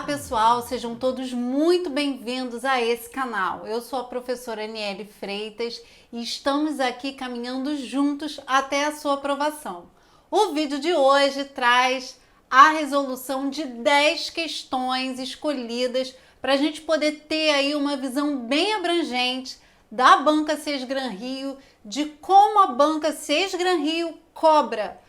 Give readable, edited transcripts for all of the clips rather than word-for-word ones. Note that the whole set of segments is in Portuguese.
pessoal, sejam todos muito bem-vindos a esse canal. Eu sou a professora Aniele Freitas e estamos aqui caminhando juntos até a sua aprovação. O vídeo de hoje traz a resolução de 10 questões escolhidas para a gente poder ter aí uma visão bem abrangente da Banca Sesgran Rio, de como a Banca Sesgran Rio cobra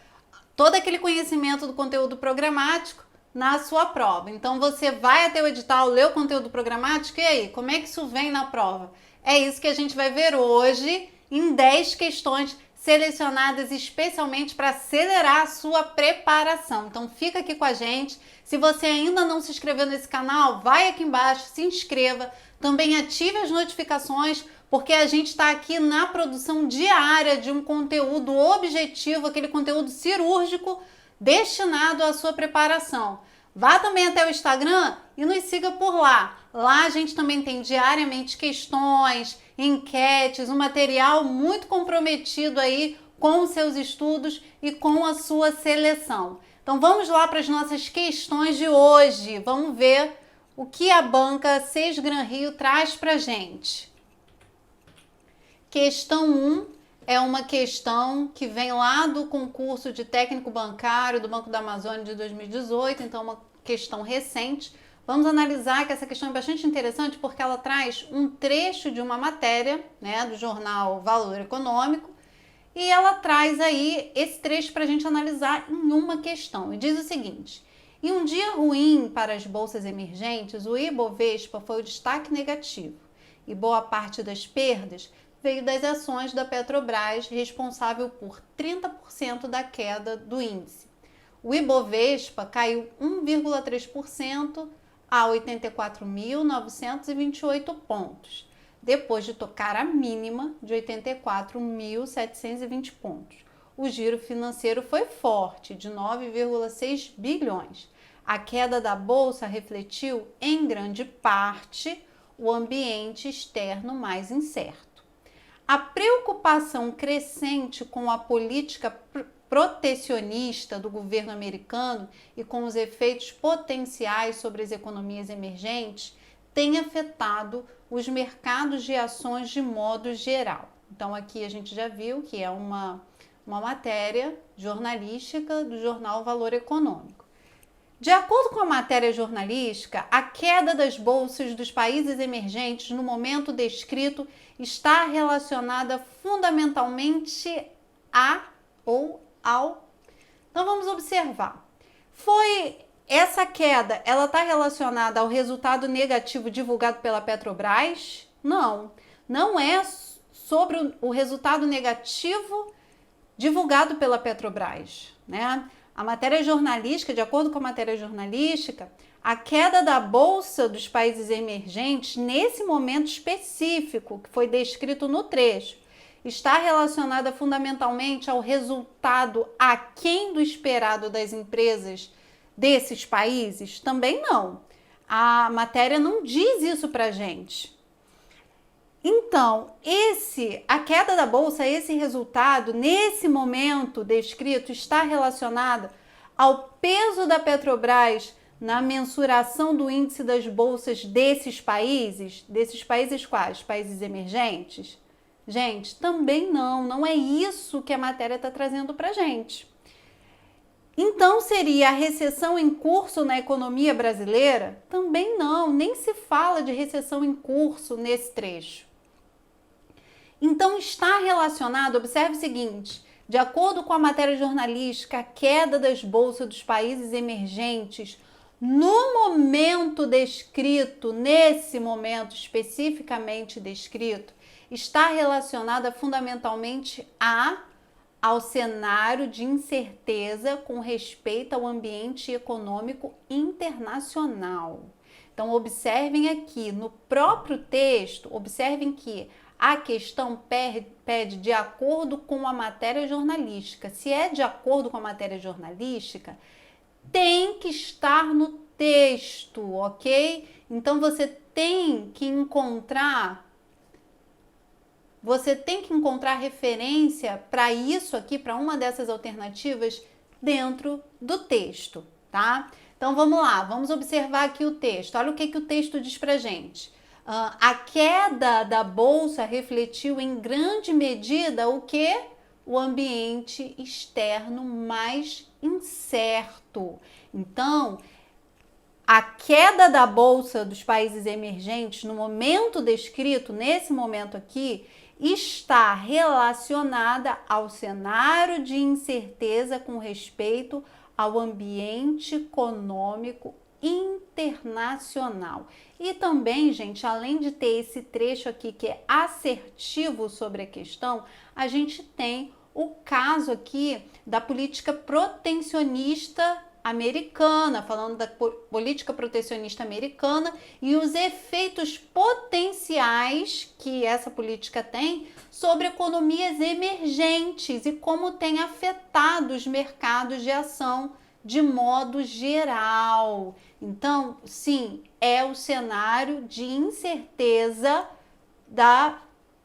todo aquele conhecimento do conteúdo programático na sua prova. Então você vai até o edital, lê o conteúdo programático e aí, como é que isso vem na prova? É isso que a gente vai ver hoje em 10 questões selecionadas especialmente para acelerar a sua preparação. Então fica aqui com a gente. Se você ainda não se inscreveu nesse canal, vai aqui embaixo, se inscreva. Também ative as notificações, porque a gente está aqui na produção diária de um conteúdo objetivo, aquele conteúdo cirúrgico destinado à sua preparação. Vá também até o Instagram e nos siga por lá. Lá a gente também tem diariamente questões, enquetes, um material muito comprometido aí com os seus estudos e com a sua seleção. Então vamos lá para as nossas questões de hoje. Vamos ver o que a Banca Sesgran Rio traz para a gente. Questão 1 é uma questão que vem lá do concurso de técnico bancário do Banco da Amazônia de 2018, então uma questão recente. Vamos analisar que essa questão é bastante interessante porque ela traz um trecho de uma matéria, né, do jornal Valor Econômico, e ela traz aí esse trecho para a gente analisar em uma questão. E diz o seguinte: em um dia ruim para as bolsas emergentes, o Ibovespa foi o destaque negativo e boa parte das perdas veio das ações da Petrobras, responsável por 30% da queda do índice. O Ibovespa caiu 1,3% a 84.928 pontos, depois de tocar a mínima de 84.720 pontos. O giro financeiro foi forte, de 9,6 bilhões. A queda da bolsa refletiu, em grande parte, o ambiente externo mais incerto. A preocupação crescente com a política protecionista do governo americano e com os efeitos potenciais sobre as economias emergentes tem afetado os mercados de ações de modo geral. Então aqui a gente já viu que é uma matéria jornalística do jornal Valor Econômico. De acordo com a matéria jornalística, a queda das bolsas dos países emergentes no momento descrito está relacionada fundamentalmente ao. Então vamos observar. Essa queda, ela está relacionada ao resultado negativo divulgado pela Petrobras? Não, não é sobre o resultado negativo divulgado pela Petrobras, né? A matéria jornalística, de acordo com a matéria jornalística, a queda da bolsa dos países emergentes, nesse momento específico que foi descrito no trecho, está relacionada fundamentalmente ao resultado aquém do esperado das empresas desses países? Também não. A matéria não diz isso pra gente. Então, a queda da bolsa, esse resultado, nesse momento descrito, está relacionado ao peso da Petrobras na mensuração do índice das bolsas desses países? Desses países quais? Países emergentes? Gente, também não é isso que a matéria está trazendo para a gente. Então, seria a recessão em curso na economia brasileira? Também não, nem se fala de recessão em curso nesse trecho. Então está relacionado, observe o seguinte, de acordo com a matéria jornalística, a queda das bolsas dos países emergentes no momento descrito, nesse momento especificamente descrito, está relacionada fundamentalmente ao cenário de incerteza com respeito ao ambiente econômico internacional. Então observem aqui no próprio texto, observem que a questão pede de acordo com a matéria jornalística. Se é de acordo com a matéria jornalística, tem que estar no texto, ok? Então você tem que encontrar referência para isso aqui, para uma dessas alternativas dentro do texto, tá? Então vamos lá, vamos observar aqui o texto. Olha o que o texto diz pra gente. A queda da bolsa refletiu em grande medida o que? O ambiente externo mais incerto. Então, a queda da bolsa dos países emergentes no momento descrito, nesse momento aqui, está relacionada ao cenário de incerteza com respeito ao ambiente econômico internacional. E também, gente, além de ter esse trecho aqui que é assertivo sobre a questão, a gente tem o caso aqui da política protecionista americana, falando da política protecionista americana e os efeitos potenciais que essa política tem sobre economias emergentes e como tem afetado os mercados de ação de modo geral. Então, sim, é o cenário de incerteza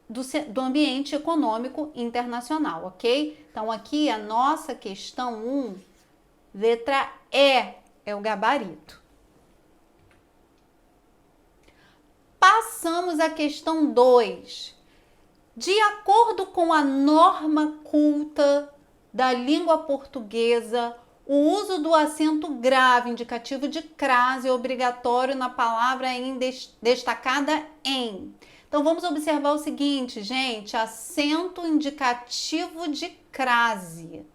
do ambiente econômico internacional, ok? Então, aqui a nossa questão 1, letra E, é o gabarito. Passamos à questão 2. De acordo com a norma culta da língua portuguesa, o uso do acento grave indicativo de crase é obrigatório na palavra destacada em. Então, vamos observar o seguinte, gente, acento indicativo de crase.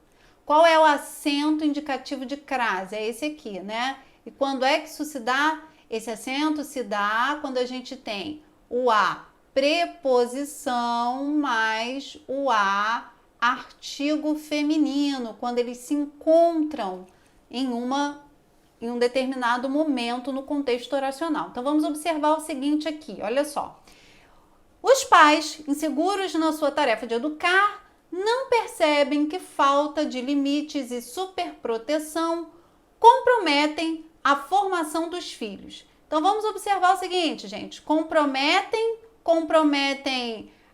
Qual é o acento indicativo de crase? É esse aqui, né? E quando é que isso se dá? Esse acento se dá quando a gente tem o A preposição mais o A artigo feminino, quando eles se encontram em um determinado momento no contexto oracional. Então vamos observar o seguinte aqui, olha só. Os pais, inseguros na sua tarefa de educar, não percebem que falta de limites e superproteção comprometem a formação dos filhos. Então vamos observar o seguinte, gente, comprometem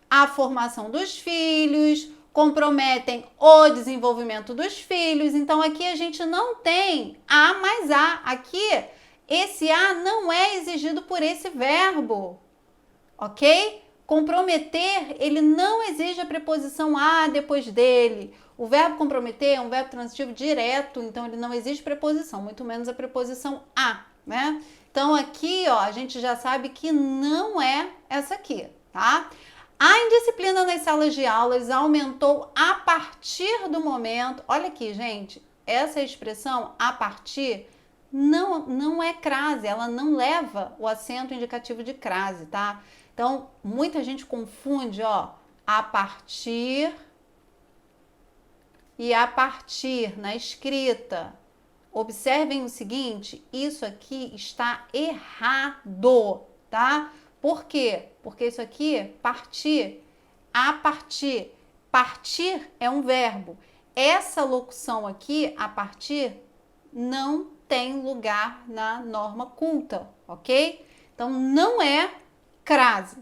a formação dos filhos, comprometem o desenvolvimento dos filhos. Então aqui a gente não tem A mais A. Aqui esse A não é exigido por esse verbo, ok? Comprometer, ele não exige a preposição a depois dele. O verbo comprometer é um verbo transitivo direto, então ele não exige preposição, muito menos a preposição a, né? Então aqui, ó, a gente já sabe que não é essa aqui, tá? A indisciplina nas salas de aulas aumentou a partir do momento... Olha aqui, gente, essa expressão a partir não é crase, ela não leva o acento indicativo de crase, tá? Então, muita gente confunde, ó, a partir e a partir na escrita. Observem o seguinte, isso aqui está errado, tá? Por quê? Porque isso aqui, partir, a partir. Partir é um verbo. Essa locução aqui, a partir, não tem lugar na norma culta, ok? Então, não é crase.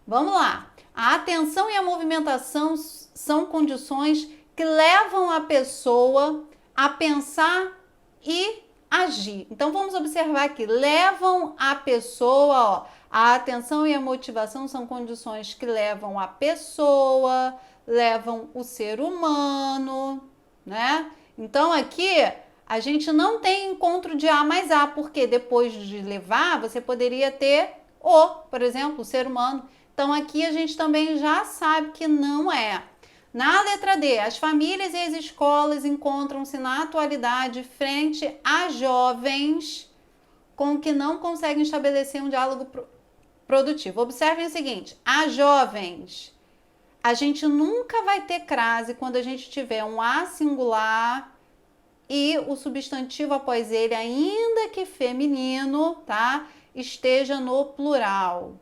Vamos lá. A atenção e a movimentação são condições que levam a pessoa a pensar e agir. Então, vamos observar aqui. Levam a pessoa, ó, a atenção e a motivação são condições que levam a pessoa, levam o ser humano, né? Então, aqui a gente não tem encontro de A mais A, porque depois de levar, você poderia ter o, por exemplo, o ser humano. Então, aqui a gente também já sabe que não é. Na letra D, as famílias e as escolas encontram-se na atualidade frente a jovens com que não conseguem estabelecer um diálogo produtivo. Observem o seguinte, a jovens, a gente nunca vai ter crase quando a gente tiver um A singular e o substantivo após ele, ainda que feminino, tá? Esteja no plural,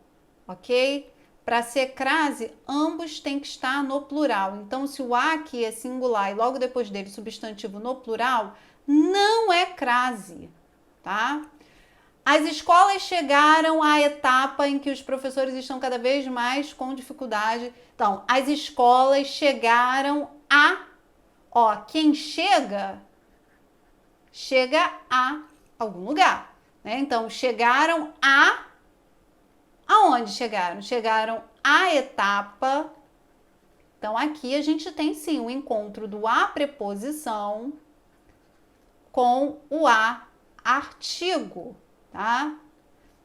ok? Para ser crase, ambos têm que estar no plural. Então, se o A aqui é singular e logo depois dele substantivo no plural, não é crase, tá? As escolas chegaram à etapa em que os professores estão cada vez mais com dificuldade. Então, as escolas chegaram a... Ó, quem chega a algum lugar, né? Então, chegaram aonde chegaram? Chegaram à etapa. Então, aqui a gente tem sim o encontro do a preposição com o a artigo, tá?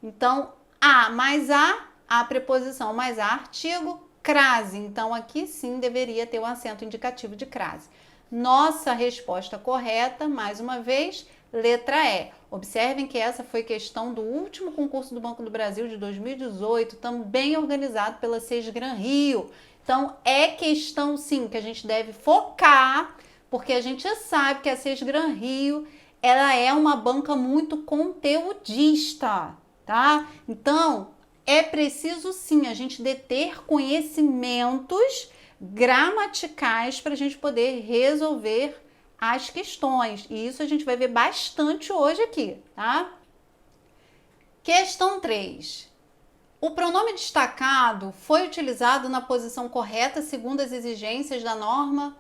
Então, a mais a preposição mais a artigo, crase. Então, aqui sim deveria ter um acento indicativo de crase. Nossa resposta correta, mais uma vez, letra E. Observem que essa foi questão do último concurso do Banco do Brasil de 2018, também organizado pela Sesgran Rio. Então, é questão, sim, que a gente deve focar, porque a gente sabe que a Sesgran Rio, ela é uma banca muito conteudista, tá? Então, é preciso, sim, a gente ter conhecimentos gramaticais para a gente poder resolver as questões. E isso a gente vai ver bastante hoje aqui, tá? Questão 3. O pronome destacado foi utilizado na posição correta segundo as exigências da norma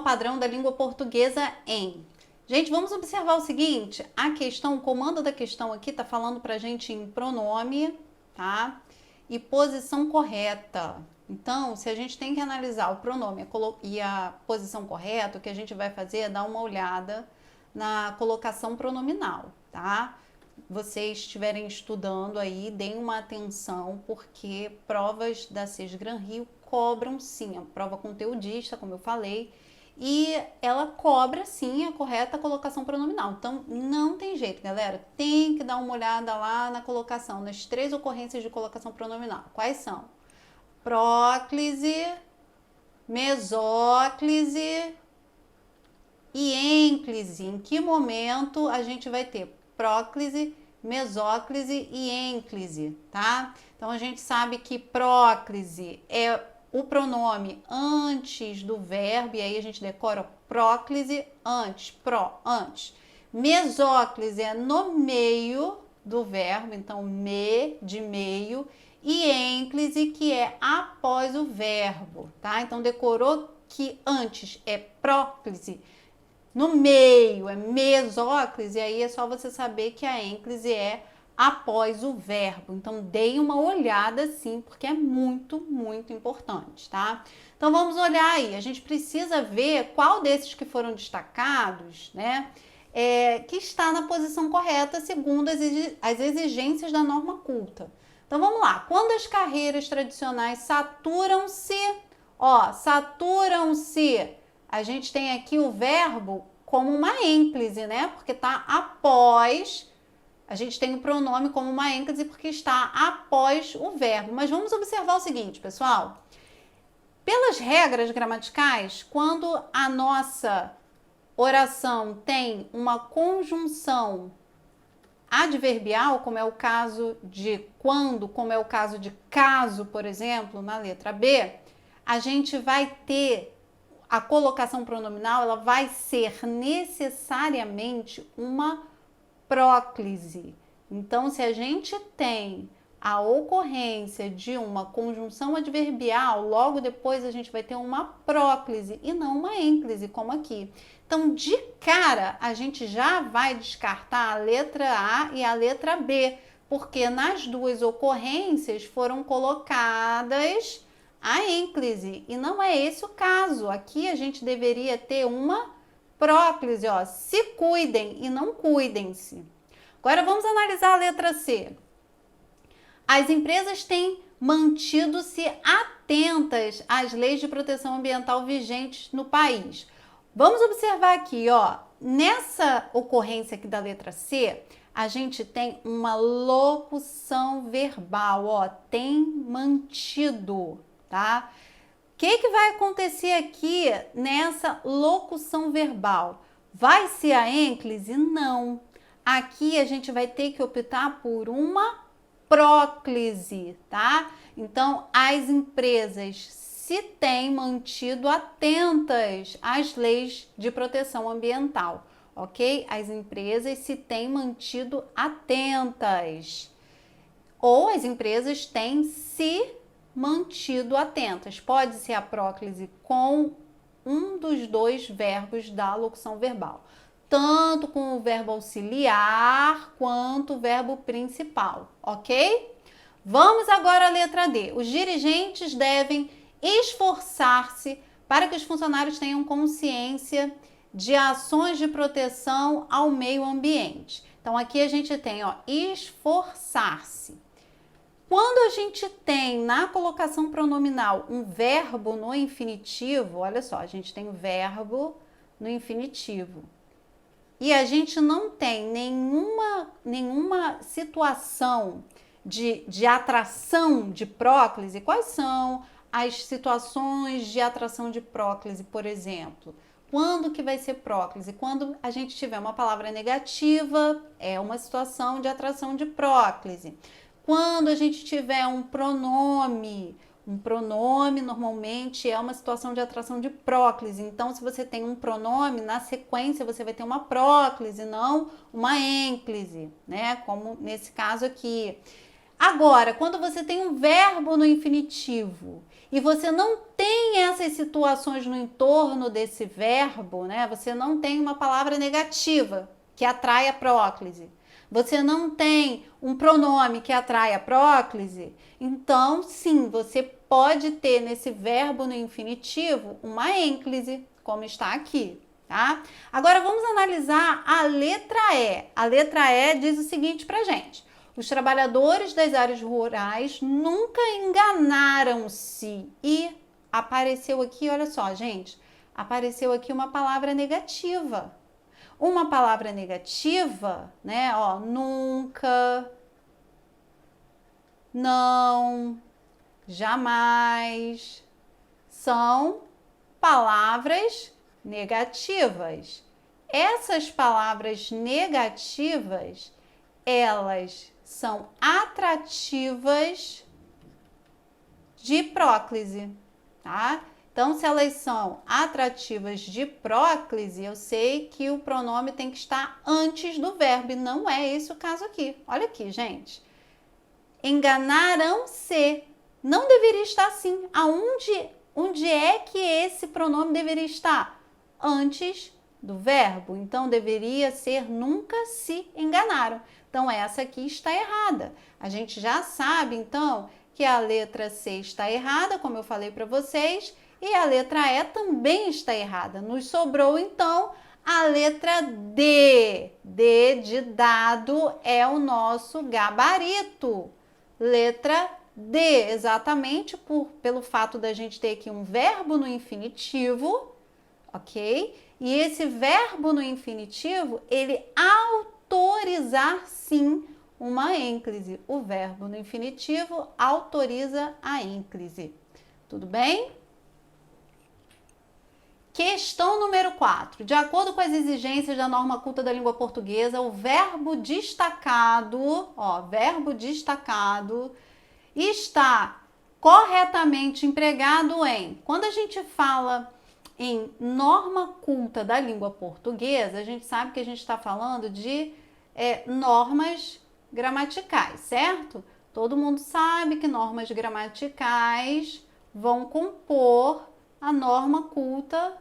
padrão da língua portuguesa em. Gente, vamos observar o seguinte, a questão, o comando da questão aqui está falando para a gente em pronome, tá? E posição correta. Então, se a gente tem que analisar o pronome e a posição correta, o que a gente vai fazer é dar uma olhada na colocação pronominal, tá? Vocês estiverem estudando aí, deem uma atenção, porque provas da Sesgran Rio cobram sim, a prova conteudista, como eu falei, e ela cobra sim a correta colocação pronominal. Então, não tem jeito, galera, tem que dar uma olhada lá na colocação, nas 3 ocorrências de colocação pronominal. Quais são? Próclise, mesóclise e ênclise. Em que momento a gente vai ter próclise, mesóclise e ênclise, tá? Então, a gente sabe que próclise é o pronome antes do verbo, e aí a gente decora próclise antes, antes. Mesóclise é no meio do verbo, então de meio, e ênclise que é após o verbo, tá? Então, decorou que antes é próclise, no meio é mesóclise, aí é só você saber que a ênclise é após o verbo. Então, deem uma olhada sim, porque é muito, muito importante, tá? Então, vamos olhar aí. A gente precisa ver qual desses que foram destacados, né, que está na posição correta segundo as exigências da norma culta. Então, vamos lá. Quando as carreiras tradicionais saturam-se, saturam-se, a gente tem aqui o verbo como uma ênclise, né? Porque está após, a gente tem o pronome como uma ênclise porque está após o verbo. Mas vamos observar o seguinte, pessoal. Pelas regras gramaticais, quando a nossa oração tem uma conjunção adverbial, como é o caso de quando, como é o caso de caso, por exemplo, na letra B, a gente vai ter a colocação pronominal, ela vai ser necessariamente uma próclise. Então, se a gente tem a ocorrência de uma conjunção adverbial, logo depois a gente vai ter uma próclise e não uma ênclise, como aqui. Então, de cara, a gente já vai descartar a letra A e a letra B, porque nas duas ocorrências foram colocadas a ênclise, e não é esse o caso. Aqui a gente deveria ter uma próclise, se cuidem e não cuidem-se. Agora vamos analisar a letra C. As empresas têm mantido-se atentas às leis de proteção ambiental vigentes no país. Vamos observar aqui, nessa ocorrência aqui da letra C, a gente tem uma locução verbal, tem mantido, tá? O que vai acontecer aqui nessa locução verbal? Vai ser a ênclise? Não. Aqui a gente vai ter que optar por uma próclise, tá? Então, as empresas se têm mantido atentas às leis de proteção ambiental, ok? As empresas se têm mantido atentas. Ou as empresas têm se mantido atentas. Pode ser a próclise com um dos 2 verbos da locução verbal. tanto com o verbo auxiliar quanto o verbo principal, ok? Vamos agora à letra D. Os dirigentes devem esforçar-se para que os funcionários tenham consciência de ações de proteção ao meio ambiente. Então, aqui a gente tem, ó, esforçar-se. Quando a gente tem na colocação pronominal um verbo no infinitivo, olha só, a gente tem o verbo no infinitivo. E a gente não tem nenhuma situação de atração de próclise. Quais são as situações de atração de próclise, por exemplo? Quando que vai ser próclise? Quando a gente tiver uma palavra negativa, é uma situação de atração de próclise. Quando a gente tiver um pronome normalmente é uma situação de atração de próclise. Então, se você tem um pronome, na sequência você vai ter uma próclise, não uma ênclise, né? Como nesse caso aqui. Agora, quando você tem um verbo no infinitivo e você não tem essas situações no entorno desse verbo, né? Você não tem uma palavra negativa que atrai a próclise. Você não tem um pronome que atrai a próclise, então sim, você pode ter nesse verbo no infinitivo uma ênclise, como está aqui, tá? Agora vamos analisar a letra E. A letra E diz o seguinte pra gente: os trabalhadores das áreas rurais nunca enganaram-se. E apareceu aqui, olha só, gente, apareceu aqui uma palavra negativa. Uma palavra negativa, né? Ó, nunca, não, jamais, são palavras negativas. Essas palavras negativas, elas são atrativas de próclise, tá? Então, se elas são atrativas de próclise, eu sei que o pronome tem que estar antes do verbo, e não é esse o caso aqui. Olha aqui, gente. Enganaram-se. Não deveria estar assim. Onde é que esse pronome deveria estar? Antes do verbo. Então, deveria ser nunca se enganaram. Então, essa aqui está errada. A gente já sabe, então, que a letra C está errada, como eu falei para vocês, e a letra E também está errada. Nos sobrou, então, a letra D. D de dado é o nosso gabarito. Letra D, exatamente pelo fato da gente ter aqui um verbo no infinitivo, ok? E esse verbo no infinitivo, ele autorizar sim uma ênclise. O verbo no infinitivo autoriza a ênclise. Tudo bem? Questão número 4. De acordo com as exigências da norma culta da língua portuguesa, o verbo destacado, verbo destacado, está corretamente empregado em... Quando a gente fala em norma culta da língua portuguesa, a gente sabe que a gente está falando de normas gramaticais, certo? Todo mundo sabe que normas gramaticais vão compor a norma culta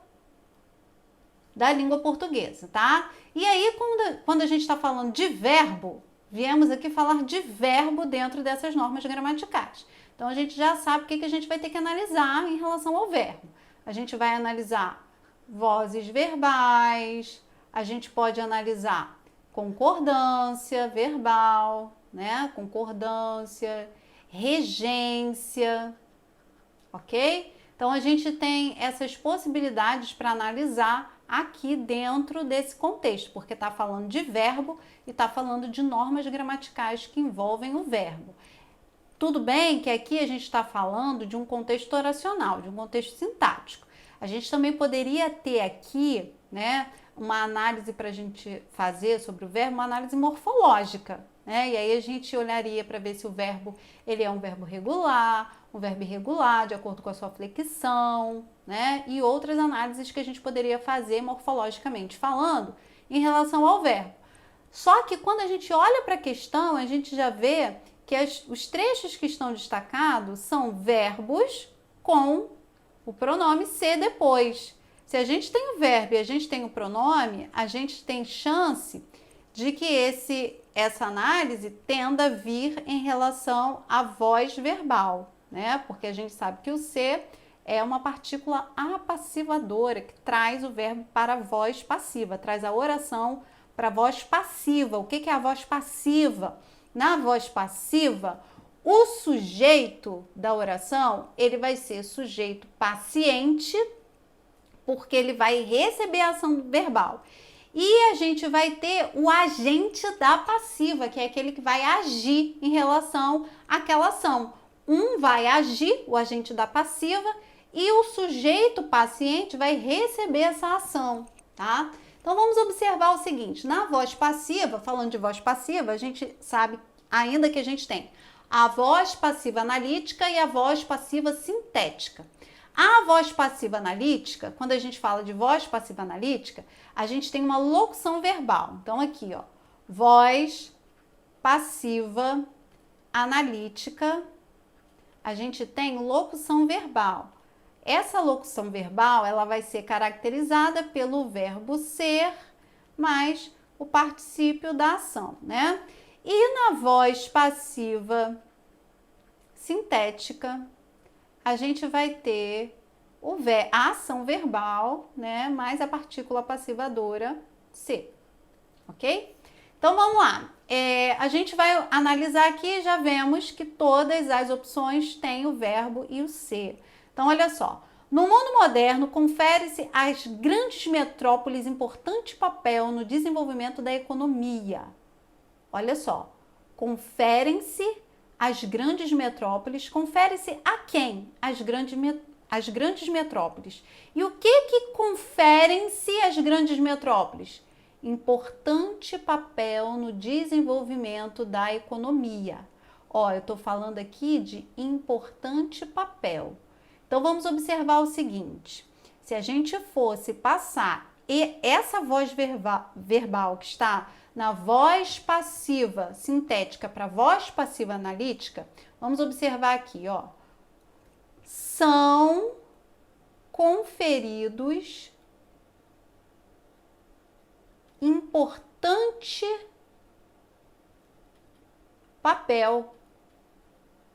da língua portuguesa, tá? E aí, quando a gente está falando de verbo, viemos aqui falar de verbo dentro dessas normas gramaticais. Então, a gente já sabe o que a gente vai ter que analisar em relação ao verbo. A gente vai analisar vozes verbais, a gente pode analisar concordância verbal, né? Concordância, regência, ok? Então, a gente tem essas possibilidades para analisar aqui dentro desse contexto, porque está falando de verbo e está falando de normas gramaticais que envolvem o verbo. Tudo bem que aqui a gente está falando de um contexto oracional, de um contexto sintático. A gente também poderia ter aqui, né, uma análise para a gente fazer sobre o verbo, uma análise morfológica, né? E aí a gente olharia para ver se o verbo ele é um verbo regular, um verbo irregular, de acordo com a sua flexão, né? E outras análises que a gente poderia fazer morfologicamente falando em relação ao verbo. Só que quando a gente olha para a questão, a gente já vê que os trechos que estão destacados são verbos com o pronome se depois. Se a gente tem o verbo e a gente tem o pronome, a gente tem chance de que essa análise tenda a vir em relação à voz verbal, né? Porque a gente sabe que o ser é uma partícula apassivadora que traz o verbo para a voz passiva, traz a oração para a voz passiva. O que é a voz passiva? Na voz passiva, o sujeito da oração, ele vai ser sujeito paciente, porque ele vai receber a ação verbal. E a gente vai ter o agente da passiva, que é aquele que vai agir em relação àquela ação. Um vai agir, o agente da passiva, e o sujeito paciente vai receber essa ação, tá? Então vamos observar o seguinte, na voz passiva, falando de voz passiva, a gente sabe ainda que a gente tem a voz passiva analítica e a voz passiva sintética. A voz passiva analítica, quando a gente fala de voz passiva analítica, a gente tem uma locução verbal. Então aqui, ó, voz passiva analítica, a gente tem locução verbal. Essa locução verbal, ela vai ser caracterizada pelo verbo ser mais o particípio da ação, né? E na voz passiva sintética, a gente vai ter a ação verbal, né, mais a partícula passivadora ser, ok? Então vamos lá, a gente vai analisar aqui e já vemos que todas as opções têm o verbo e o ser. Então olha só, no mundo moderno confere-se às grandes metrópoles importante papel no desenvolvimento da economia. Olha só, conferem-se as grandes metrópoles, confere-se a quem? As grandes metrópoles. E o que conferem-se as grandes metrópoles? Importante papel no desenvolvimento da economia. Ó, eu estou falando aqui de importante papel. Então vamos observar o seguinte, se a gente fosse passar essa voz verbal que está na voz passiva sintética para voz passiva analítica, vamos observar aqui, ó. São conferidos importante papel.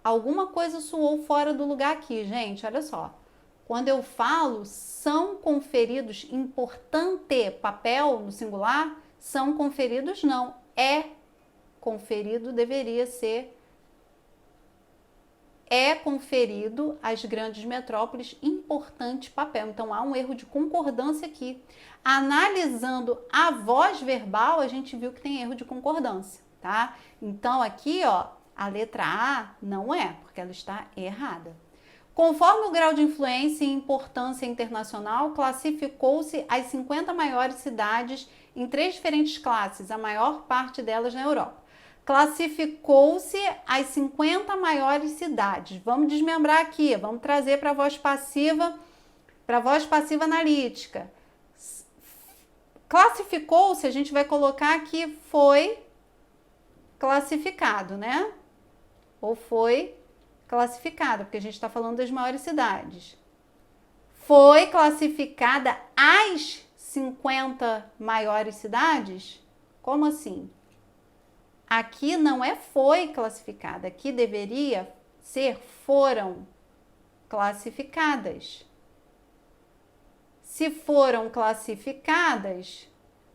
Alguma coisa soou fora do lugar aqui, gente, olha só. Quando eu falo são conferidos importante papel no singular, são conferidos não, é conferido, deveria ser conferido às grandes metrópoles importante papel. Então há um erro de concordância aqui. Analisando a voz verbal, a gente viu que tem erro de concordância, tá? Então aqui, ó, a letra A não é, porque ela está errada. Conforme o grau de influência e importância internacional, classificou-se as 50 maiores cidades em 3 diferentes classes, a maior parte delas na Europa. Classificou-se as 50 maiores cidades. Vamos desmembrar aqui, vamos trazer para a voz passiva analítica. Classificou-se, a gente vai colocar que foi classificado, né? Ou foi classificada, porque a gente está falando das maiores cidades. Foi classificada as 50 maiores cidades? Como assim? Aqui não é foi classificada, aqui deveria ser foram classificadas. Se foram classificadas,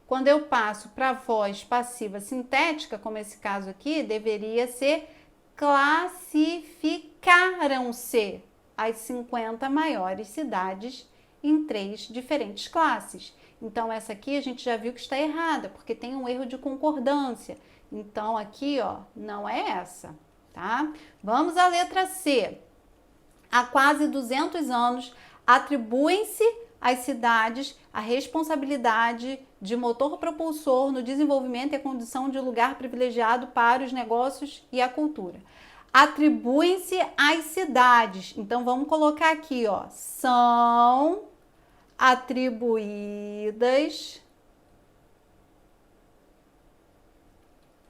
quando eu passo para a voz passiva sintética, como esse caso aqui, deveria ser classificaram-se as 50 maiores cidades em 3 diferentes classes. Então, essa aqui a gente já viu que está errada, porque tem um erro de concordância. Então, aqui, ó, não é essa, tá? Vamos à letra C. Há quase 200 anos, atribuem-se às cidades a responsabilidade de motor propulsor no desenvolvimento e a condição de lugar privilegiado para os negócios e a cultura. Atribuem-se às cidades. Então, vamos colocar aqui, ó, são atribuídas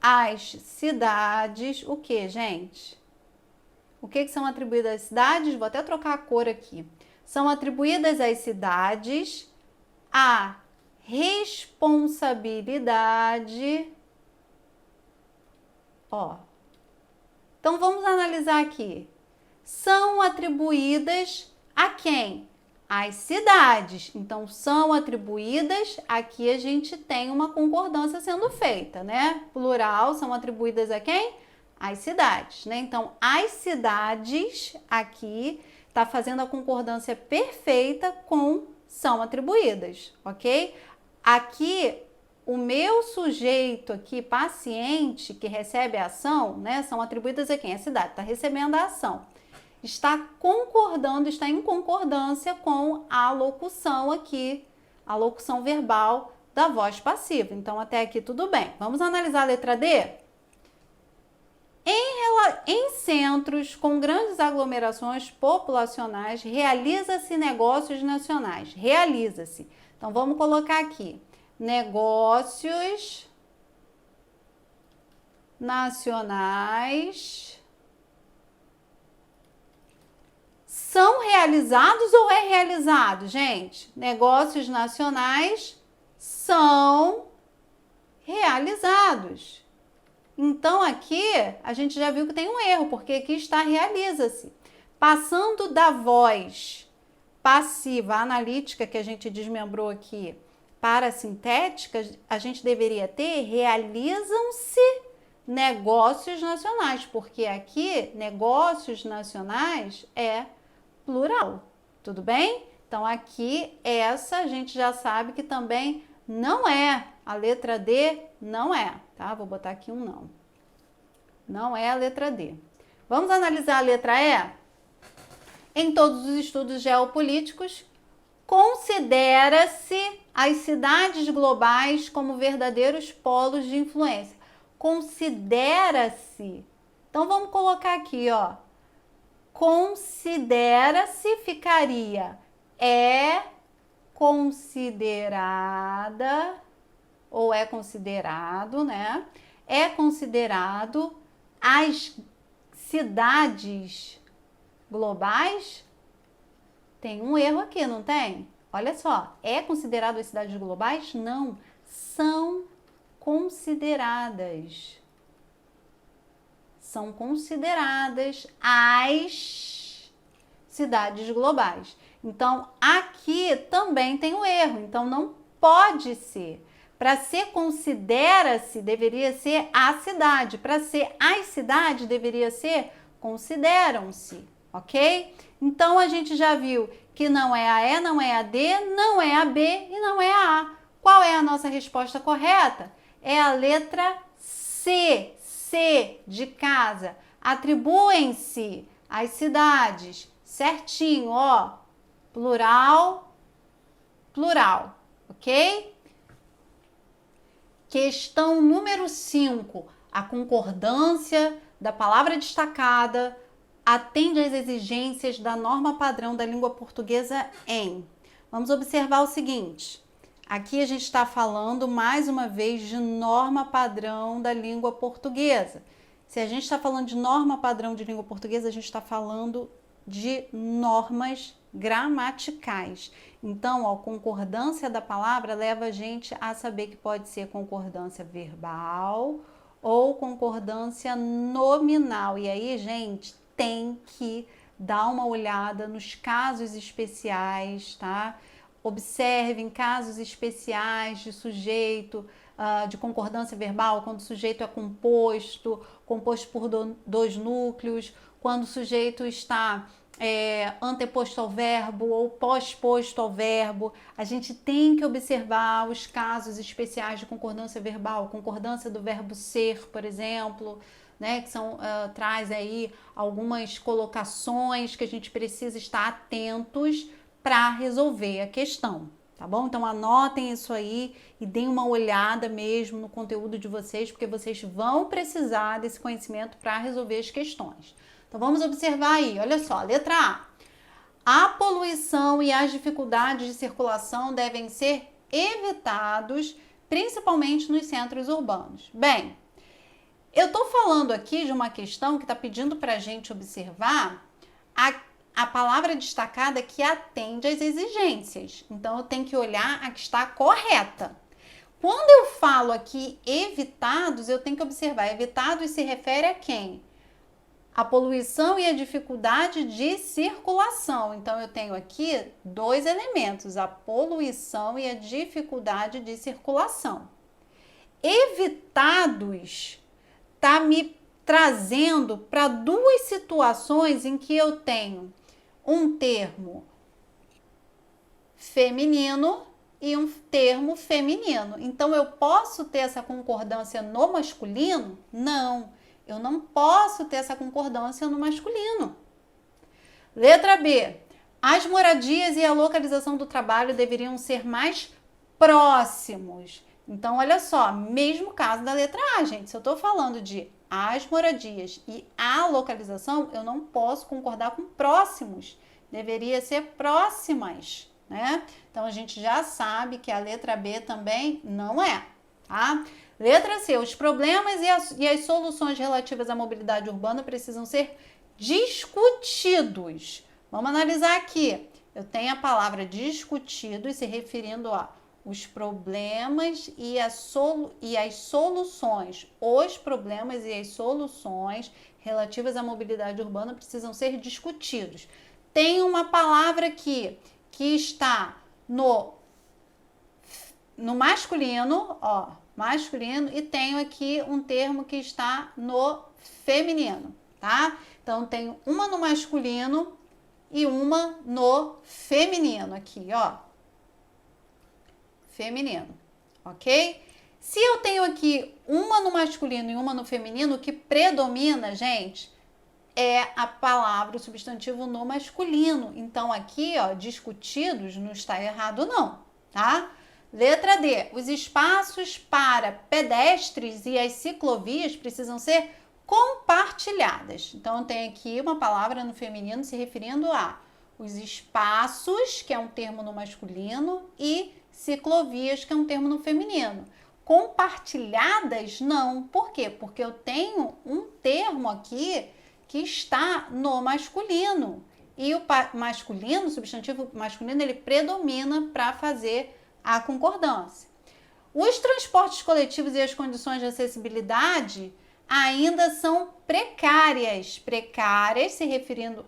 às cidades, o que, gente? O que são atribuídas às cidades? Vou até trocar a cor aqui. São atribuídas às cidades a responsabilidade. Ó. Então vamos analisar aqui. São atribuídas a quem? Às cidades. Então são atribuídas, aqui a gente tem uma concordância sendo feita, né? Plural, são atribuídas a quem? Às cidades, né? Então as cidades aqui tá fazendo a concordância perfeita com são atribuídas, ok? Aqui, o meu sujeito aqui, paciente, que recebe a ação, né? São atribuídas a quem? A cidade, está recebendo a ação. Está concordando, está em concordância com a locução aqui, a locução verbal da voz passiva. Então, até aqui tudo bem. Vamos analisar a letra D? Em centros com grandes aglomerações populacionais, realiza-se negócios nacionais. Realiza-se. Então, vamos colocar aqui. Negócios nacionais são realizados ou é realizado, gente? Negócios nacionais são realizados. Então, aqui, a gente já viu que tem um erro, porque aqui está realiza-se. Passando da voz passiva, analítica, que a gente desmembrou aqui, para a sintética, a gente deveria ter realizam-se negócios nacionais, porque aqui, negócios nacionais é plural, tudo bem? Então, aqui, essa a gente já sabe que também não é. A letra D não é, tá? Vou botar aqui um não. Não é a letra D. Vamos analisar a letra E? Em todos os estudos geopolíticos, considera-se as cidades globais como verdadeiros polos de influência. Considera-se. Então, vamos colocar aqui, ó. Considera-se ficaria é considerada, ou é considerado, né? É considerado as cidades globais. Tem um erro aqui, não tem? Olha só, é considerado as cidades globais? Não, são consideradas. São consideradas as cidades globais. Então, aqui também tem um erro. Então, não pode ser. Para ser considera-se, deveria ser a cidade. Para ser as cidades, deveria ser consideram-se, ok? Então, a gente já viu que não é a E, não é a D, não é a B e não é a A. Qual é a nossa resposta correta? É a letra C, C de casa. Atribuem-se as cidades, certinho, ó, plural, plural, ok? Questão número 5. A concordância da palavra destacada atende às exigências da norma padrão da língua portuguesa em. Vamos observar o seguinte. Aqui a gente está falando mais uma vez de norma padrão da língua portuguesa. Se a gente está falando de norma padrão de língua portuguesa, a gente está falando de normas gramaticais. Então, a concordância da palavra leva a gente a saber que pode ser concordância verbal ou concordância nominal. E aí, gente, tem que dar uma olhada nos casos especiais, tá? Observem casos especiais de sujeito, de concordância verbal, quando o sujeito é composto por dois núcleos, quando o sujeito está anteposto ao verbo ou pós-posto ao verbo. A gente tem que observar os casos especiais de concordância verbal, concordância do verbo ser, por exemplo, né, que traz aí algumas colocações que a gente precisa estar atentos para resolver a questão, tá bom? Então anotem isso aí e deem uma olhada mesmo no conteúdo de vocês, porque vocês vão precisar desse conhecimento para resolver as questões. Então vamos observar aí, olha só, letra A. A poluição e as dificuldades de circulação devem ser evitados, principalmente nos centros urbanos. Bem, eu estou falando aqui de uma questão que está pedindo para a gente observar a palavra destacada que atende às exigências. Então, eu tenho que olhar a que está correta. Quando eu falo aqui evitados, eu tenho que observar. Evitados se refere a quem? A poluição e a dificuldade de circulação. Então, eu tenho aqui dois elementos, a poluição e a dificuldade de circulação. Evitados está me trazendo para duas situações em que eu tenho um termo feminino e um termo feminino. Então, eu posso ter essa concordância no masculino? Não, eu não posso ter essa concordância no masculino. Letra B. As moradias e a localização do trabalho deveriam ser mais próximos. Então, olha só, mesmo caso da letra A, gente. Se eu estou falando de as moradias e a localização, eu não posso concordar com próximos. Deveria ser próximas, né? Então, a gente já sabe que a letra B também não é, tá? Letra C. Os problemas e as soluções relativas à mobilidade urbana precisam ser discutidos. Vamos analisar aqui. Eu tenho a palavra discutido se referindo a os problemas e as soluções. Os problemas e as soluções relativas à mobilidade urbana precisam ser discutidos. Tem uma palavra aqui que está no masculino, ó, masculino, e tenho aqui um termo que está no feminino, tá? Então, tenho uma no masculino e uma no feminino aqui, ó. Feminino, ok? Se eu tenho aqui uma no masculino e uma no feminino, o que predomina, gente, é a palavra, o substantivo no masculino. Então, aqui, ó, discutidos, não está errado não, tá? Letra D. Os espaços para pedestres e as ciclovias precisam ser compartilhadas. Então, eu tenho aqui uma palavra no feminino se referindo a os espaços, que é um termo no masculino, e ciclovias, que é um termo no feminino. Compartilhadas, não. Por quê? Porque eu tenho um termo aqui que está no masculino. E o masculino, o substantivo masculino, ele predomina para fazer a concordância. Os transportes coletivos e as condições de acessibilidade ainda são precárias. Precárias se referindo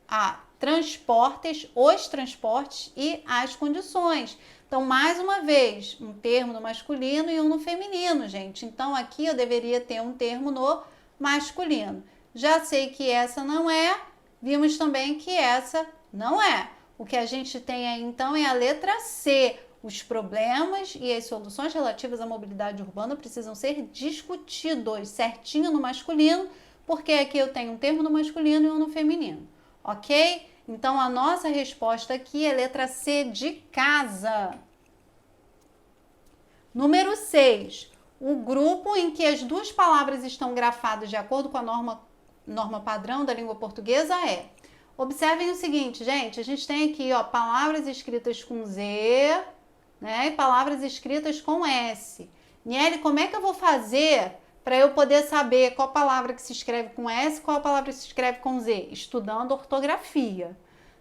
a transportes, os transportes e as condições. Então, mais uma vez, um termo no masculino e um no feminino, gente. Então, aqui eu deveria ter um termo no masculino. Já sei que essa não é, vimos também que essa não é. O que a gente tem aí, então, é a letra C. Os problemas e as soluções relativas à mobilidade urbana precisam ser discutidos certinho no masculino, porque aqui eu tenho um termo no masculino e um no feminino. Ok? Então, a nossa resposta aqui é letra C de casa. Número 6. O grupo em que as duas palavras estão grafadas de acordo com a norma padrão da língua portuguesa é... Observem o seguinte, gente. A gente tem aqui, ó, palavras escritas com Z, né? E palavras escritas com S. Niele, como é que eu vou fazer para eu poder saber qual palavra que se escreve com S e qual palavra que se escreve com Z? Estudando ortografia.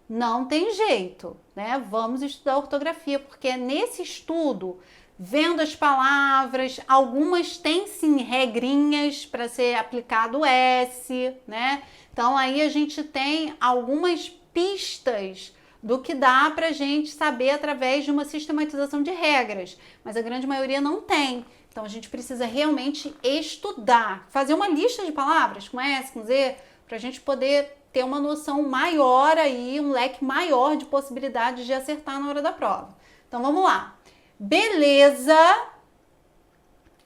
Não tem jeito, né? Vamos estudar ortografia, porque é nesse estudo, vendo as palavras, algumas têm sim regrinhas para ser aplicado S, né? Então aí a gente tem algumas pistas do que dá para a gente saber através de uma sistematização de regras, mas a grande maioria não tem. Então, a gente precisa realmente estudar, fazer uma lista de palavras com S, com Z, para a gente poder ter uma noção maior aí, um leque maior de possibilidades de acertar na hora da prova. Então, vamos lá. Beleza,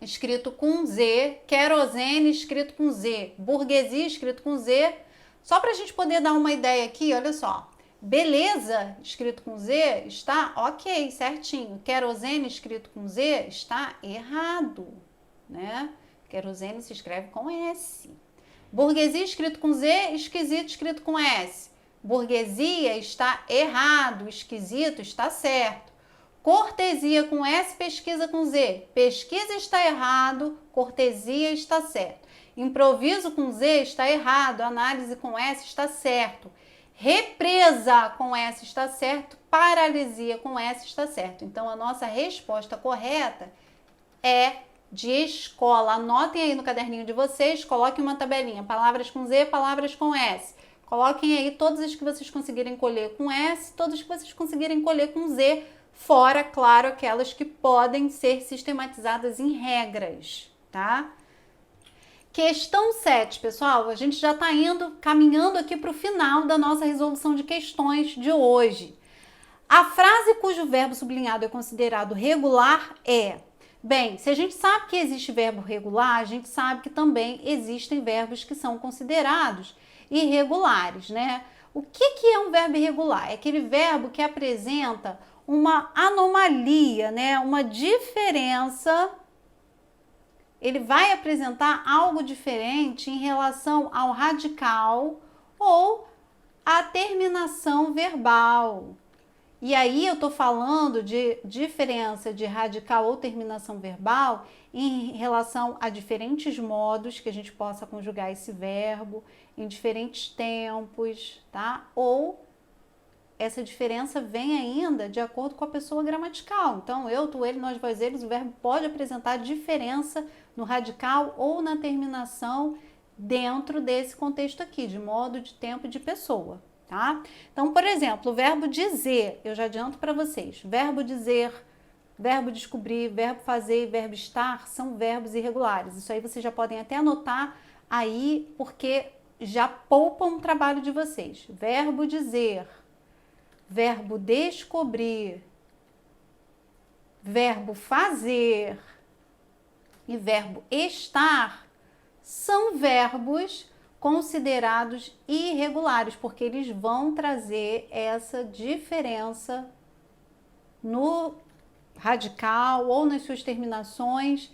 escrito com Z. Querosene, escrito com Z. Burguesia, escrito com Z. Só para a gente poder dar uma ideia aqui, olha só. Beleza, escrito com Z, está ok, certinho. Querosene, escrito com Z, está errado, né? Querosene se escreve com S. Burguesia, escrito com Z, esquisito, escrito com S. Burguesia está errado, esquisito está certo. Cortesia com S, pesquisa com Z. Pesquisa está errado, cortesia está certo. Improviso com Z está errado, análise com S está certo. Represa com S está certo, paralisia com S está certo. Então, a nossa resposta correta é de escola. Anotem aí no caderninho de vocês, coloquem uma tabelinha, palavras com Z, palavras com S. Coloquem aí todas as que vocês conseguirem colher com S, todas as que vocês conseguirem colher com Z, fora, claro, aquelas que podem ser sistematizadas em regras, tá? Questão 7, pessoal, a gente já está caminhando aqui para o final da nossa resolução de questões de hoje. A frase cujo verbo sublinhado é considerado regular é... Bem, se a gente sabe que existe verbo regular, a gente sabe que também existem verbos que são considerados irregulares, né? O que é um verbo irregular? É aquele verbo que apresenta uma anomalia, né? Uma diferença. Ele vai apresentar algo diferente em relação ao radical ou à terminação verbal. E aí eu tô falando de diferença de radical ou terminação verbal em relação a diferentes modos que a gente possa conjugar esse verbo, em diferentes tempos, tá? Ou essa diferença vem ainda de acordo com a pessoa gramatical. Então, eu, tu, ele, nós, vós, eles, o verbo pode apresentar diferença no radical ou na terminação dentro desse contexto aqui, de modo, de tempo e de pessoa. Tá? Então, por exemplo, o verbo dizer, eu já adianto para vocês, verbo dizer, verbo descobrir, verbo fazer e verbo estar são verbos irregulares. Isso aí vocês já podem até anotar aí, porque já poupam o trabalho de vocês. Verbo dizer, verbo descobrir, verbo fazer e verbo estar são verbos considerados irregulares, porque eles vão trazer essa diferença no radical ou nas suas terminações,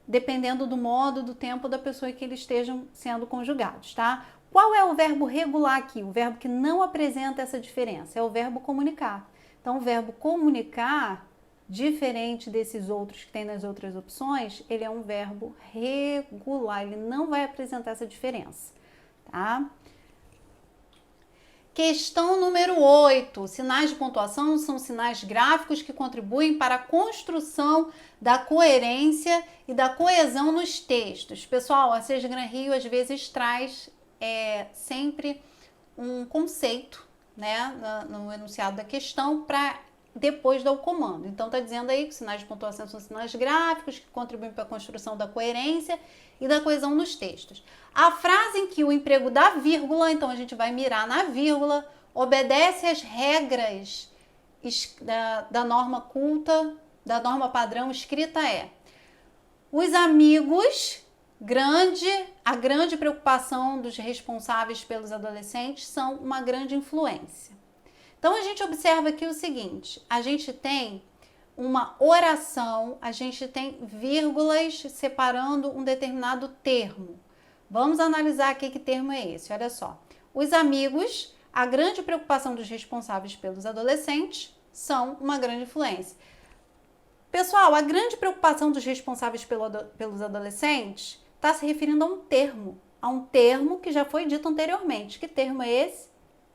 dependendo do modo, do tempo da pessoa que eles estejam sendo conjugados, tá? Qual é o verbo regular aqui? O verbo que não apresenta essa diferença é o verbo comunicar. Então, o verbo comunicar, diferente desses outros que tem nas outras opções, ele é um verbo regular, ele não vai apresentar essa diferença. Tá? Questão número 8. Sinais de pontuação são sinais gráficos que contribuem para a construção da coerência e da coesão nos textos. Pessoal, a Sesgran Rio às vezes traz sempre um conceito, né, no enunciado da questão para depois dar o comando. Então, está dizendo aí que sinais de pontuação são sinais gráficos que contribuem para a construção da coerência e da coesão nos textos. A frase em que o emprego da vírgula, então a gente vai mirar na vírgula, obedece às regras da norma culta, da norma padrão escrita é: os amigos, a grande preocupação dos responsáveis pelos adolescentes são uma grande influência. Então, a gente observa aqui o seguinte, a gente tem uma oração, a gente tem vírgulas separando um determinado termo. Vamos analisar aqui que termo é esse, olha só. Os amigos, a grande preocupação dos responsáveis pelos adolescentes são uma grande influência. Pessoal, a grande preocupação dos responsáveis pelos adolescentes está se referindo a um termo que já foi dito anteriormente. Que termo é esse?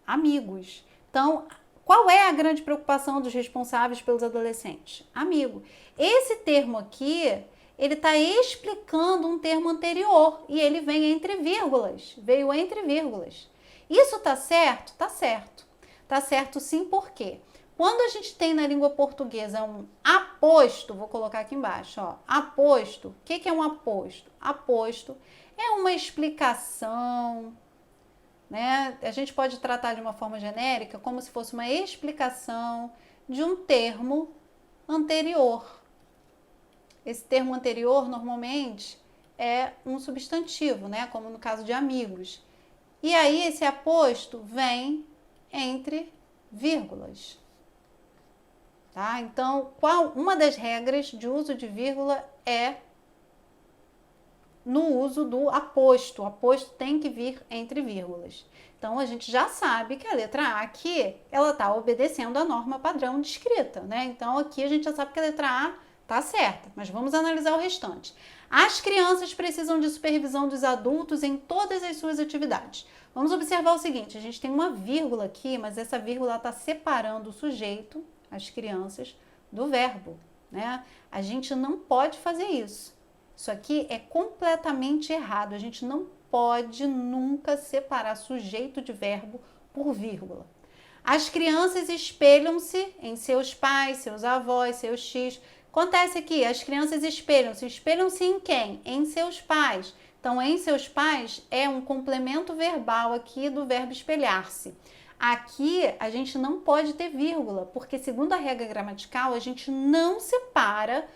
Amigos. Então, qual é a grande preocupação dos responsáveis pelos adolescentes? Amigo. Esse termo aqui, ele está explicando um termo anterior e ele vem entre vírgulas, veio entre vírgulas. Isso tá certo? Tá certo. Tá certo sim, por quê? Quando a gente tem na língua portuguesa um aposto, vou colocar aqui embaixo, ó, aposto. O que é um aposto? Aposto é uma explicação, né? A gente pode tratar de uma forma genérica como se fosse uma explicação de um termo anterior. Esse termo anterior normalmente é um substantivo, né? Como no caso de amigos. E aí esse aposto vem entre vírgulas. Tá? Então, uma das regras de uso de vírgula é no uso do aposto. O aposto tem que vir entre vírgulas. Então, a gente já sabe que a letra A aqui, ela está obedecendo a norma padrão de escrita, né? Então, aqui a gente já sabe que a letra A tá certa, mas vamos analisar o restante. As crianças precisam de supervisão dos adultos em todas as suas atividades. Vamos observar o seguinte, a gente tem uma vírgula aqui, mas essa vírgula está separando o sujeito, as crianças, do verbo, né? A gente não pode fazer isso. Isso aqui é completamente errado. A gente não pode nunca separar sujeito de verbo por vírgula. As crianças espelham-se em seus pais, seus avós, seus tios. Acontece aqui, as crianças espelham-se em quem? Em seus pais. Então, em seus pais é um complemento verbal aqui do verbo espelhar-se. Aqui a gente não pode ter vírgula, porque segundo a regra gramatical, a gente não separa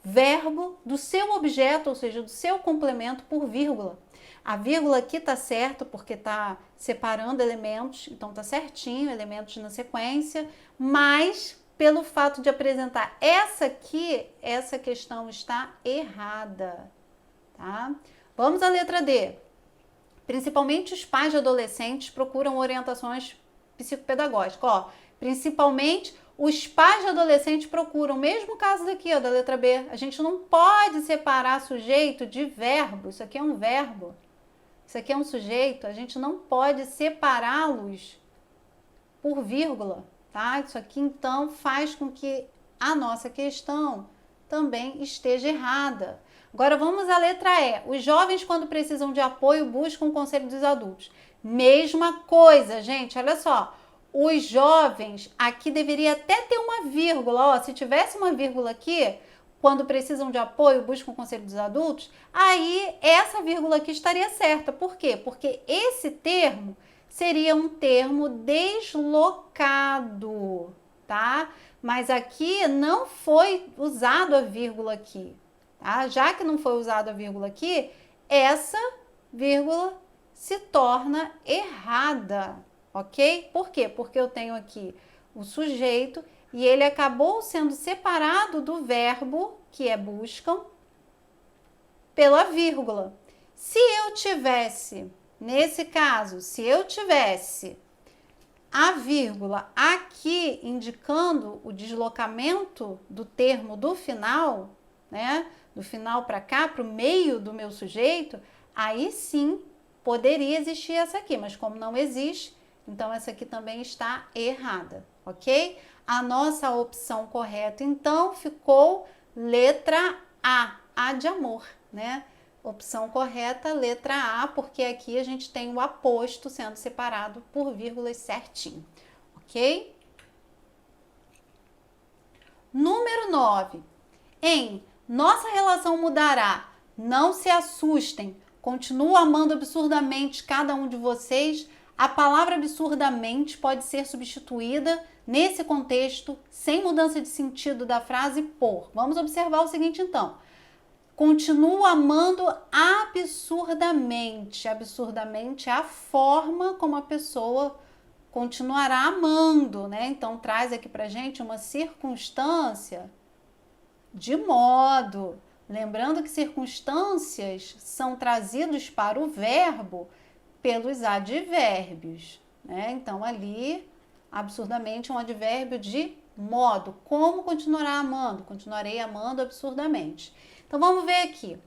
verbo do seu objeto, ou seja, do seu complemento por vírgula. A vírgula aqui tá certo porque tá separando elementos, então tá certinho, elementos na sequência, mas pelo fato de apresentar essa aqui, essa questão está errada, tá? Vamos à letra D. Principalmente os pais de adolescentes procuram orientações psicopedagógicas. Ó, principalmente os pais de adolescentes procuram, mesmo caso daqui, ó, da letra B, a gente não pode separar sujeito de verbo, isso aqui é um verbo, isso aqui é um sujeito, a gente não pode separá-los por vírgula, tá? Isso aqui, então, faz com que a nossa questão também esteja errada. Agora, vamos à letra E. Os jovens, quando precisam de apoio, buscam o conselho dos adultos. Mesma coisa, gente, olha só. Os jovens, aqui deveria até ter uma vírgula, ó, se tivesse uma vírgula aqui, quando precisam de apoio, buscam o conselho dos adultos, aí essa vírgula aqui estaria certa. Por quê? Porque esse termo seria um termo deslocado, tá? Mas aqui não foi usado a vírgula aqui, tá? Já que não foi usado a vírgula aqui, essa vírgula se torna errada, ok? Por quê? Porque eu tenho aqui o sujeito e ele acabou sendo separado do verbo, que é buscam, pela vírgula. Se eu tivesse, nesse caso, se eu tivesse a vírgula aqui indicando o deslocamento do termo do final, né? Do final para cá, para o meio do meu sujeito, aí sim poderia existir essa aqui, mas como não existe, então essa aqui também está errada, ok? A nossa opção correta, então, ficou letra A de amor, né? Opção correta, letra A, porque aqui a gente tem o aposto sendo separado por vírgulas certinho, ok? Número 9. Em nossa relação mudará, não se assustem, continuo amando absurdamente cada um de vocês. A palavra absurdamente pode ser substituída nesse contexto, sem mudança de sentido da frase, por. Vamos observar o seguinte, então. Continuo amando absurdamente. Absurdamente é a forma como a pessoa continuará amando, né? Então, traz aqui pra gente uma circunstância de modo. Lembrando que circunstâncias são trazidos para o verbo pelos advérbios, né? Então, ali, absurdamente é um advérbio de modo. Como continuará amando? Continuarei amando absurdamente. Então, vamos ver aqui.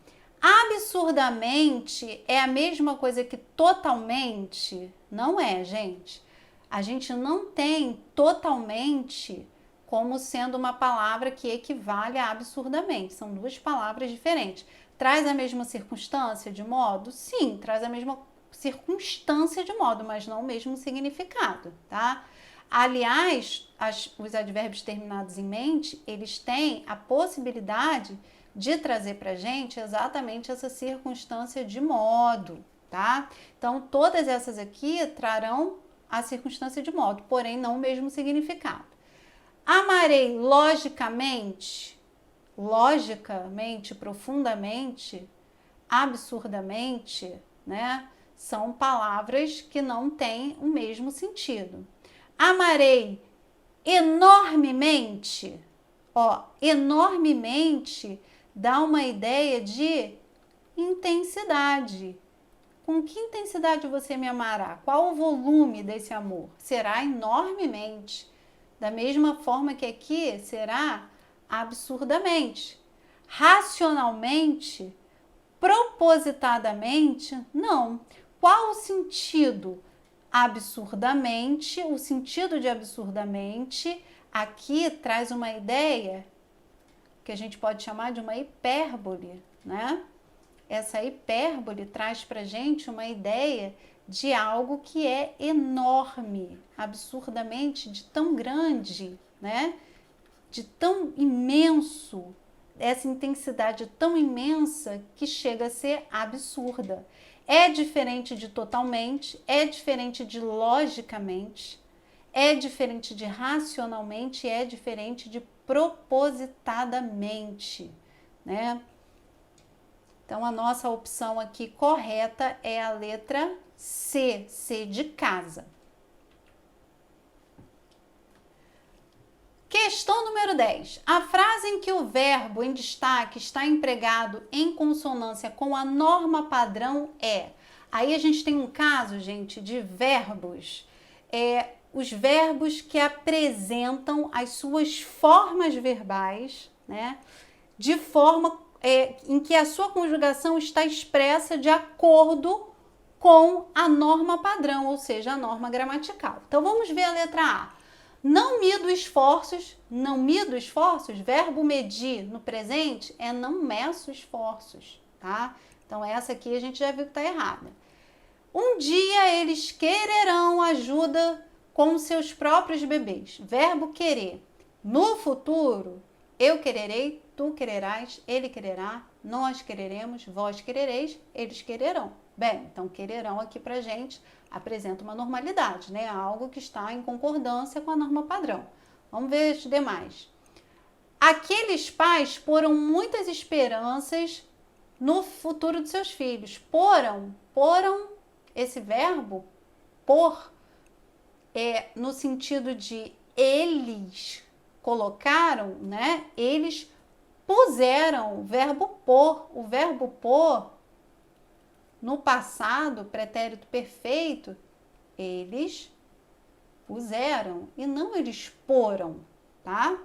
Absurdamente é a mesma coisa que totalmente? Não é, gente. A gente não tem totalmente como sendo uma palavra que equivale a absurdamente. São duas palavras diferentes. Traz a mesma circunstância de modo? Sim, traz a mesma circunstância de modo, mas não o mesmo significado, tá? Aliás, os advérbios terminados em mente, eles têm a possibilidade de trazer pra gente exatamente essa circunstância de modo, tá? Então, todas essas aqui trarão a circunstância de modo, porém não o mesmo significado. Amarei logicamente, profundamente, absurdamente, né? São palavras que não têm o mesmo sentido. Amarei enormemente, ó, enormemente dá uma ideia de intensidade. Com que intensidade você me amará? Qual o volume desse amor? Será enormemente. Da mesma forma que aqui será absurdamente. Racionalmente, propositadamente, não. Qual o sentido? Absurdamente, o sentido de absurdamente aqui traz uma ideia que a gente pode chamar de uma hipérbole, né? Essa hipérbole traz pra gente uma ideia de algo que é enorme, absurdamente, de tão grande, né? De tão imenso, essa intensidade tão imensa que chega a ser absurda. É diferente de totalmente, é diferente de logicamente, é diferente de racionalmente, é diferente de propositadamente, né? Então, a nossa opção aqui correta é a letra C, C de casa. Questão número 10. A frase em que o verbo em destaque está empregado em consonância com a norma padrão é... Aí a gente tem um caso, gente, de verbos. Os verbos que apresentam as suas formas verbais, né? De forma em que a sua conjugação está expressa de acordo com a norma padrão, ou seja, a norma gramatical. Então, vamos ver a letra A. Não mido esforços, verbo medir no presente é não meço esforços, tá? Então, essa aqui a gente já viu que está errada. Um dia eles quererão ajuda com seus próprios bebês. Verbo querer. No futuro, eu quererei, tu quererás, ele quererá, nós quereremos, vós querereis, eles quererão. Bem, então quererão aqui pra gente apresenta uma normalidade, né? Algo que está em concordância com a norma padrão. Vamos ver os demais. Aqueles pais poram muitas esperanças no futuro de seus filhos. Poram, esse verbo, por, no sentido de eles colocaram, né? Eles puseram, o verbo pôr. O verbo pôr, no passado, pretérito perfeito, eles puseram e não eles poram, tá?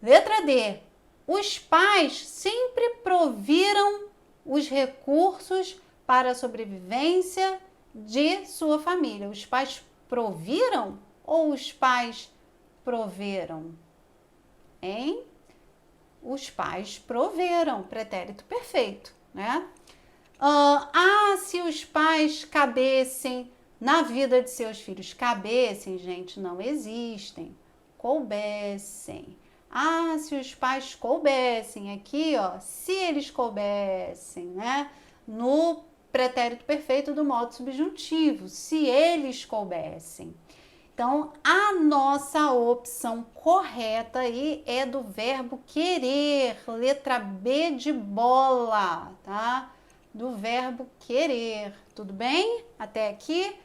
Letra D. Os pais sempre proviram os recursos para a sobrevivência de sua família. Os pais proviram ou os pais proveram? Hein? Os pais proveram, pretérito perfeito, né? Se os pais cabessem na vida de seus filhos. Cabessem, gente, não existem. Coubessem. Se os pais coubessem. Aqui, ó, se eles coubessem, né? No pretérito perfeito do modo subjuntivo. Se eles coubessem. Então, a nossa opção correta aí é do verbo querer. Letra B de bola, tá? Do verbo querer. Tudo bem? Até aqui?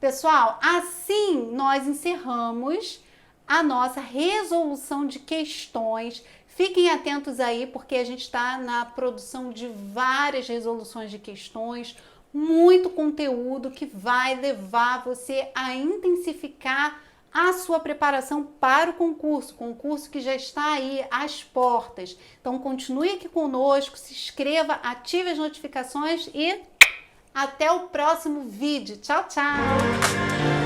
Pessoal, assim nós encerramos a nossa resolução de questões. Fiquem atentos aí, porque a gente está na produção de várias resoluções de questões, muito conteúdo que vai levar você a intensificar a sua preparação para o concurso que já está aí às portas. Então, continue aqui conosco, se inscreva, ative as notificações e até o próximo vídeo. Tchau, tchau!